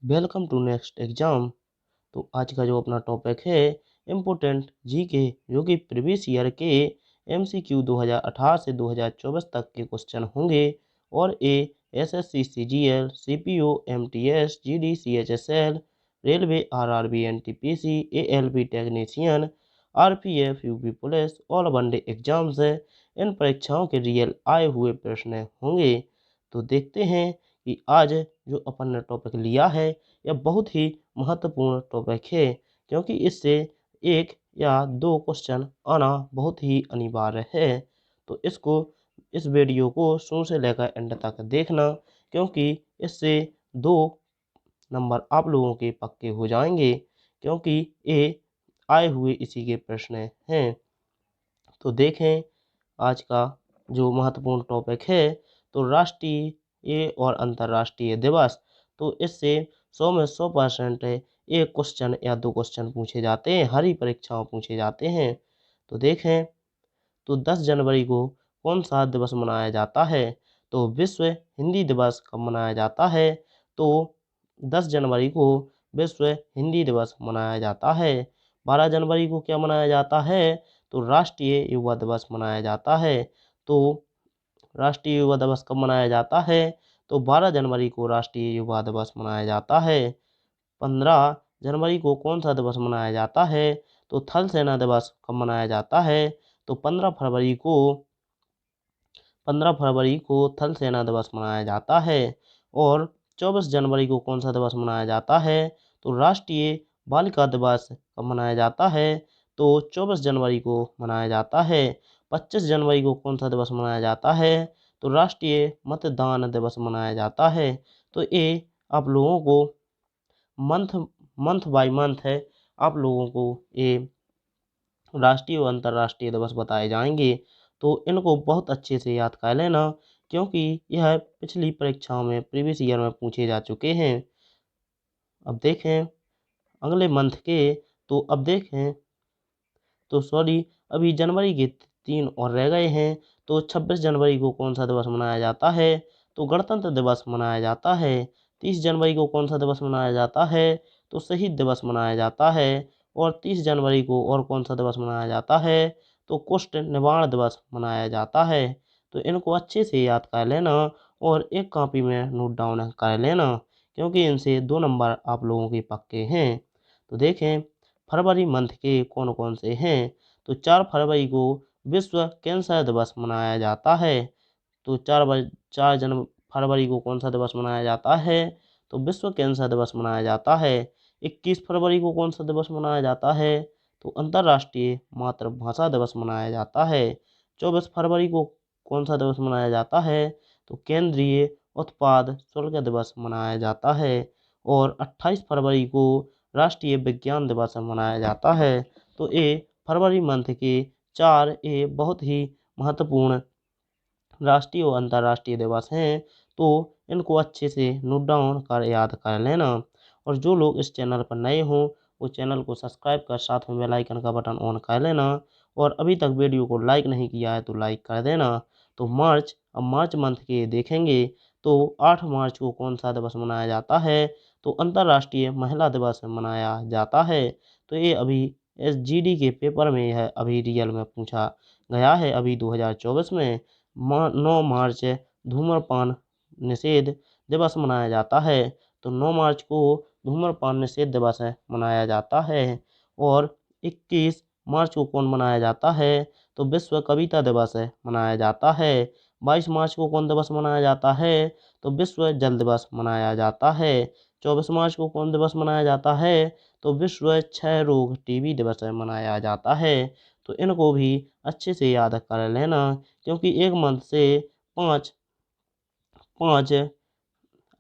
Welcome to next exam. तो आज का जो अपना टॉपिक है इम्पोर्टेंट जीके, जो कि प्रीवियस ईयर के एमसीक्यू 2018 से 2024 तक के क्वेश्चन होंगे। और ये SSC CGL, CPO, MTS, GD, CHSL, railway, RRB, NTPC, ALB technician, RPF, UP police, all one day exams है। इन परीक्षाओं के रियल आए हुए प्रश्न होंगे। तो देखते हैं कि आज जो अपन ने टॉपिक लिया है यह बहुत ही महत्वपूर्ण टॉपिक है, क्योंकि इससे एक या दो क्वेश्चन आना बहुत ही अनिवार्य है। तो इस वीडियो को शुरू से लेकर एंड तक देखना, क्योंकि इससे दो नंबर आप लोगों के पक्के हो जाएंगे, क्योंकि ये आए हुए इसी के प्रश्न हैं। तो देखें आज का जो महत्वपूर्ण टॉपिक है, तो राष्ट्रीय और अंतर्राष्ट्रीय दिवस। तो इससे 100 में 100% एक क्वेश्चन या दो क्वेश्चन पूछे जाते हैं, हर ही परीक्षाओं पूछे जाते हैं। तो देखें, तो 10 जनवरी को कौन सा दिवस मनाया जाता है? तो विश्व हिंदी दिवस कब मनाया जाता है? तो 10 जनवरी को विश्व हिंदी दिवस मनाया जाता है। 12 जनवरी को क्या मनाया जाता है? तो राष्ट्रीय युवा दिवस मनाया जाता है। तो राष्ट्रीय युवा दिवस कब मनाया जाता है? तो 12 जनवरी को राष्ट्रीय युवा दिवस मनाया जाता है। 15 जनवरी को कौन सा दिवस मनाया जाता है? तो थल सेना दिवस कब मनाया जाता है? तो 15 फरवरी को थल सेना दिवस मनाया जाता है। और 24 जनवरी को कौन सा दिवस मनाया जाता है? तो राष्ट्रीय बालिका दिवस कब मनाया जाता है? तो 24 जनवरी को मनाया जाता है। 25 जनवरी को कौन सा दिवस मनाया जाता है? तो राष्ट्रीय मतदान दिवस मनाया जाता है। तो ये आप लोगों को मंथ मंथ बाय मंथ है, आप लोगों को ये राष्ट्रीय और अंतर्राष्ट्रीय दिवस बताए जाएंगे। तो इनको बहुत अच्छे से याद कर लेना, क्योंकि यह पिछली परीक्षाओं में प्रीवियस ईयर में पूछे जा चुके हैं। अब देखें अगले मंथ के, तो अब देखें, तो सॉरी, अभी जनवरी के 3 और रह गए हैं। तो 26 जनवरी को कौन सा दिवस मनाया जाता है? तो गणतंत्र दिवस मनाया जाता है। 30 जनवरी को कौन सा दिवस मनाया जाता है? तो शहीद दिवस मनाया जाता है। और 30 जनवरी को और कौन सा दिवस मनाया जाता है? तो कुष्ठ निवारण दिवस मनाया जाता है। तो इनको अच्छे से याद कर लेना और एक कॉपी में नोट डाउन कर लेना, क्योंकि इनसे 2 नंबर आप लोगों के पक्के हैं। तो देखें फरवरी मंथ के कौन कौन से हैं। तो 4 फरवरी को विश्व कैंसर दिवस मनाया जाता है। तो 4 फरवरी को कौन सा दिवस मनाया जाता है? तो विश्व कैंसर दिवस मनाया जाता है। 21 फरवरी को कौन सा दिवस मनाया जाता है? तो अंतर्राष्ट्रीय मातृभाषा दिवस मनाया जाता है। 24 फरवरी को कौन सा दिवस मनाया जाता है? तो केंद्रीय उत्पाद शुल्क दिवस मनाया जाता है। और 28 फरवरी को राष्ट्रीय विज्ञान दिवस मनाया जाता है। तो ये फरवरी मंथ के 4 ये बहुत ही महत्वपूर्ण राष्ट्रीय और अंतर्राष्ट्रीय दिवस हैं। तो इनको अच्छे से नोट डाउन कर याद कर लेना। और जो लोग इस चैनल पर नए हों वो चैनल को सब्सक्राइब कर साथ में बेल आइकन का बटन ऑन कर लेना। और अभी तक वीडियो को लाइक नहीं किया है तो लाइक कर देना। तो अब मार्च मंथ के देखेंगे। तो 8 मार्च को कौन सा दिवस मनाया जाता है? तो अंतर्राष्ट्रीय महिला दिवस मनाया जाता है। तो ये अभी एसजीडी के पेपर में है, अभी रियल में पूछा गया है अभी 2024 में। 9 मार्च धूम्रपान निषेध दिवस मनाया जाता है। तो 9 मार्च को धूम्रपान निषेध दिवस मनाया जाता है। और 21 मार्च को कौन मनाया जाता है? तो विश्व कविता दिवस मनाया जाता है। 22 मार्च को कौन दिवस मनाया जाता है? तो विश्व जल दिवस मनाया जाता है। 24 मार्च को कौन दिवस मनाया जाता है? तो विश्व क्षय रोग टीबी दिवस मनाया जाता है। तो इनको भी अच्छे से याद कर लेना, क्योंकि एक मंथ से पाँच पाँच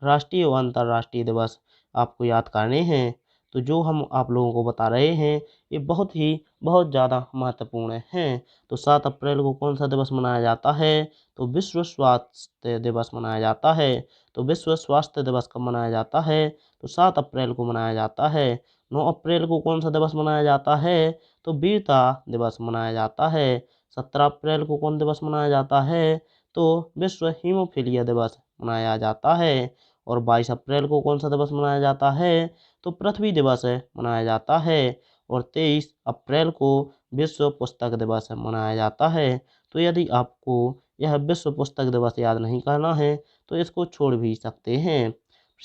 राष्ट्रीय और अंतर्राष्ट्रीय दिवस आपको याद करने हैं। तो जो हम आप लोगों को बता रहे हैं ये बहुत ज़्यादा महत्वपूर्ण हैं। तो 7 अप्रैल को कौन सा दिवस मनाया जाता है? तो विश्व स्वास्थ्य दिवस मनाया जाता है। तो विश्व स्वास्थ्य दिवस कब मनाया जाता है? तो 7 अप्रैल को मनाया जाता है। 9 अप्रैल को कौन सा दिवस मनाया जाता है? तो वीरता दिवस मनाया जाता है। 17 अप्रैल को कौन दिवस मनाया जाता है? तो विश्व हीमोफीलिया दिवस मनाया जाता है। और 22 अप्रैल को कौन सा दिवस मनाया जाता है, तो पृथ्वी दिवस मनाया जाता है। और 23 अप्रैल को विश्व पुस्तक दिवस मनाया जाता है। तो यदि आपको यह विश्व पुस्तक दिवस याद नहीं करना है तो इसको छोड़ भी सकते हैं।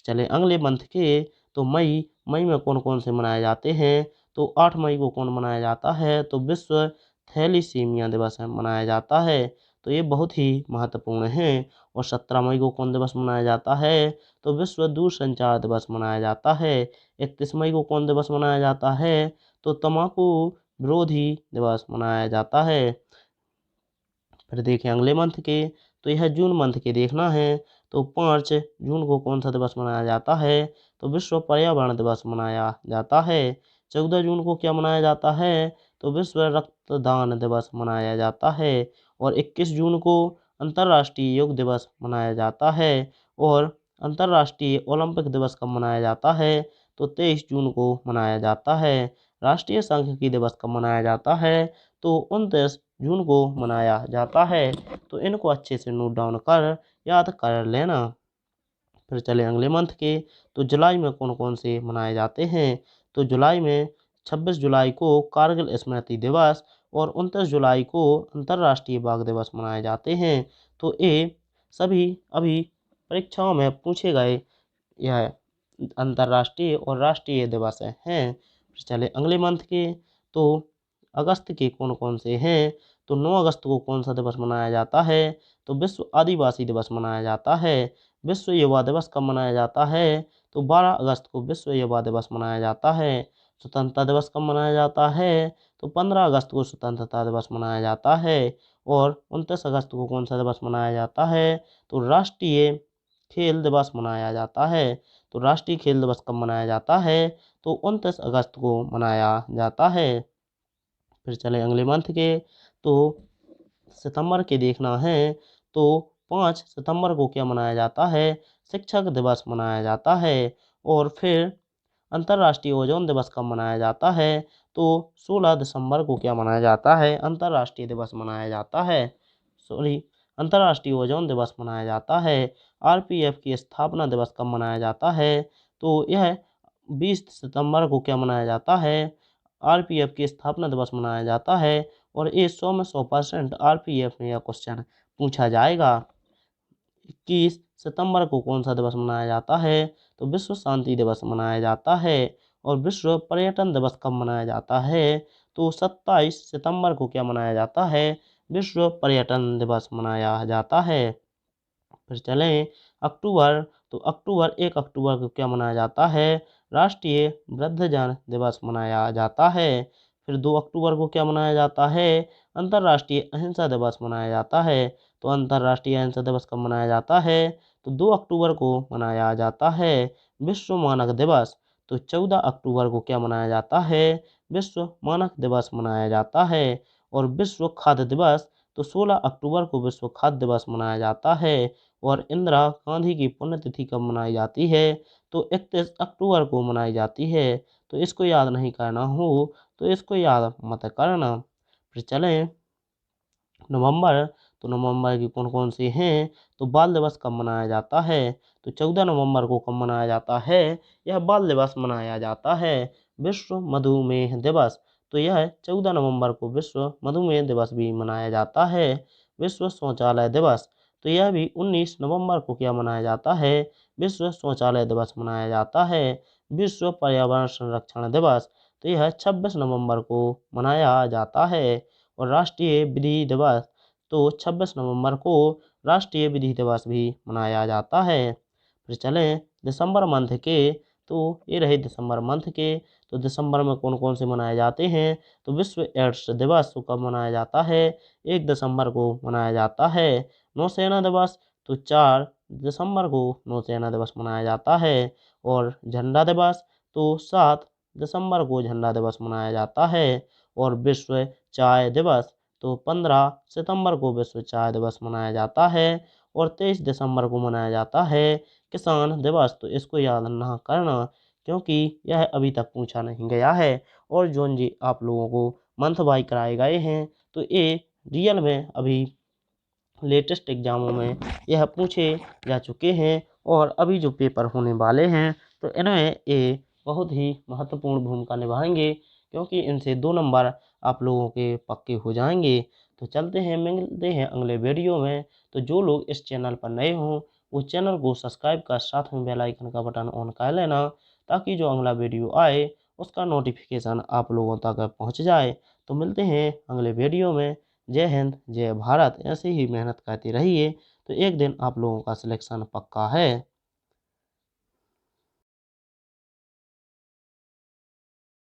चले अगले मंथ के, तो मई में कौन कौन से मनाए जाते हैं, तो 8 मई को कौन मनाया जाता है, तो विश्व थैलीसीमिया दिवस मनाया जाता है। तो ये बहुत ही महत्वपूर्ण है। और 17 मई को कौन दिवस मनाया जाता है, तो विश्व दूरसंचार दिवस मनाया जाता है। 31 मई को कौन दिवस मनाया जाता है, तो तंबाकू विरोधी दिवस मनाया जाता है। फिर देखें अगले मंथ के, तो यह जून मंथ के देखना है। तो 5 जून को कौन सा दिवस मनाया जाता है, तो विश्व पर्यावरण दिवस मनाया जाता है। 14 जून को क्या मनाया जाता है, तो विश्व रक्तदान दिवस मनाया जाता है। और 21 जून को अंतर्राष्ट्रीय योग दिवस मनाया जाता है। और अंतर्राष्ट्रीय ओलंपिक दिवस कब मनाया जाता है, तो 23 जून को मनाया जाता है। राष्ट्रीय सांख्यिकी दिवस कब मनाया जाता है, तो 29 जून को मनाया जाता है। तो इनको अच्छे से नोट डाउन कर याद कर लेना। फिर चले अगले मंथ के, तो जुलाई में कौन कौन से मनाए जाते हैं, तो जुलाई में 26 जुलाई को कारगिल स्मृति दिवस और 29 जुलाई को अंतर्राष्ट्रीय बाघ दिवस मनाए जाते हैं। तो ये सभी अभी परीक्षाओं में पूछे गए यह अंतर्राष्ट्रीय और राष्ट्रीय दिवस हैं। फिर चले अगले मंथ के, तो अगस्त के कौन कौन से हैं, तो 9 अगस्त को कौन सा दिवस मनाया जाता है, तो विश्व आदिवासी दिवस मनाया जाता है। विश्व युवा दिवस कब मनाया जाता है, तो 12 अगस्त को विश्व युवा दिवस मनाया जाता है। स्वतंत्रता दिवस कब मनाया जाता है, तो 15 अगस्त को स्वतंत्रता दिवस मनाया जाता है। और 29 अगस्त को कौन सा दिवस मनाया जाता है, तो राष्ट्रीय खेल दिवस मनाया जाता है। तो राष्ट्रीय खेल दिवस कब मनाया जाता है, तो 29 अगस्त को मनाया जाता है। फिर चले अगले मंथ के, तो सितंबर के देखना है। तो 5 सितंबर को क्या मनाया जाता है, शिक्षक दिवस मनाया जाता है। और फिर अंतर्राष्ट्रीय ओजोन दिवस कब मनाया जाता है, तो 16 दिसंबर को क्या मनाया जाता है, अंतर्राष्ट्रीय दिवस मनाया जाता है। सॉरी, अंतर्राष्ट्रीय ओजोन दिवस मनाया जाता है। आरपीएफ की स्थापना दिवस कब मनाया जाता है, तो यह 20 सितंबर को क्या मनाया जाता है, आरपीएफ की स्थापना दिवस मनाया जाता है। और ये 100 में 100% आरपीएफ में यह क्वेश्चन पूछा जाएगा। 21 सितंबर को कौन सा दिवस मनाया जाता है, तो विश्व शांति दिवस मनाया जाता है। और विश्व पर्यटन दिवस कब मनाया जाता है, तो 27 सितंबर को क्या मनाया जाता है, विश्व पर्यटन दिवस मनाया जाता है। फिर चलें अक्टूबर, तो 1 अक्टूबर को क्या मनाया जाता है, राष्ट्रीय वृद्धजन दिवस मनाया जाता है। फिर 2 अक्टूबर को क्या मनाया जाता है, अंतर्राष्ट्रीय अहिंसा दिवस मनाया जाता है। तो अंतर्राष्ट्रीय अहिंसा दिवस कब मनाया जाता है, तो 2 अक्टूबर को मनाया जाता है। विश्व मानक दिवस, तो 14 अक्टूबर को क्या मनाया जाता है, विश्व मानक दिवस मनाया जाता है। और विश्व खाद्य दिवस, तो 16 अक्टूबर को विश्व खाद्य दिवस मनाया जाता है। और इंदिरा गांधी की पुण्यतिथि कब मनाई जाती है, तो 31 अक्टूबर को मनाई जाती है। तो इसको याद नहीं करना हो तो इसको याद मत करना। फिर चलें नवंबर, तो नवंबर की कौन कौन से हैं, तो बाल दिवस कब मनाया जाता है, तो 14 नवंबर को कब मनाया जाता है, यह बाल दिवस मनाया जाता है। विश्व मधुमेह दिवस, तो यह 14 नवंबर को विश्व मधुमेह दिवस भी मनाया जाता है। विश्व शौचालय दिवस, तो यह भी 19 नवंबर को क्या मनाया जाता है, विश्व शौचालय दिवस मनाया जाता है। विश्व पर्यावरण संरक्षण दिवस, तो यह 26 नवंबर को मनाया जाता है। और राष्ट्रीय विधि दिवस, तो 26 नवंबर को राष्ट्रीय विधि दिवस भी मनाया जाता है। फिर चलें दिसंबर मंथ के, तो ये रहे दिसंबर मंथ के। तो दिसंबर में कौन कौन से मनाए जाते हैं, तो विश्व एड्स दिवस तो कब मनाया जाता है, 1 दिसंबर को मनाया जाता है। नौसेना दिवस, तो 4 दिसंबर को नौसेना दिवस मनाया जाता है। और झंडा दिवस, तो 7 दिसंबर को झंडा दिवस मनाया जाता है। और विश्व चाय दिवस, तो 15 सितंबर को विश्व चाय दिवस मनाया जाता है। और 23 दिसंबर को मनाया जाता है किसान दिवस। तो इसको याद ना करना क्योंकि यह अभी तक पूछा नहीं गया है। और जो जी आप लोगों को मंथ बाई कराए गए हैं तो ये रियल में अभी लेटेस्ट एग्ज़ामों में यह पूछे जा चुके हैं और अभी जो पेपर होने वाले हैं तो इनमें ये बहुत ही महत्वपूर्ण भूमिका निभाएंगे, क्योंकि इनसे 2 नंबर आप लोगों के पक्के हो जाएंगे। तो चलते हैं, मिलते हैं अगले वीडियो में। तो जो लोग इस चैनल पर नए हों वो चैनल को सब्सक्राइब कर साथ में बेल आइकन का बटन ऑन कर लेना, ताकि जो अगला वीडियो आए उसका नोटिफिकेशन आप लोगों तक पहुंच जाए। तो मिलते हैं अगले वीडियो में। जय हिंद, जय भारत। ऐसे ही मेहनत करते रहिए तो एक दिन आप लोगों का सिलेक्शन पक्का है।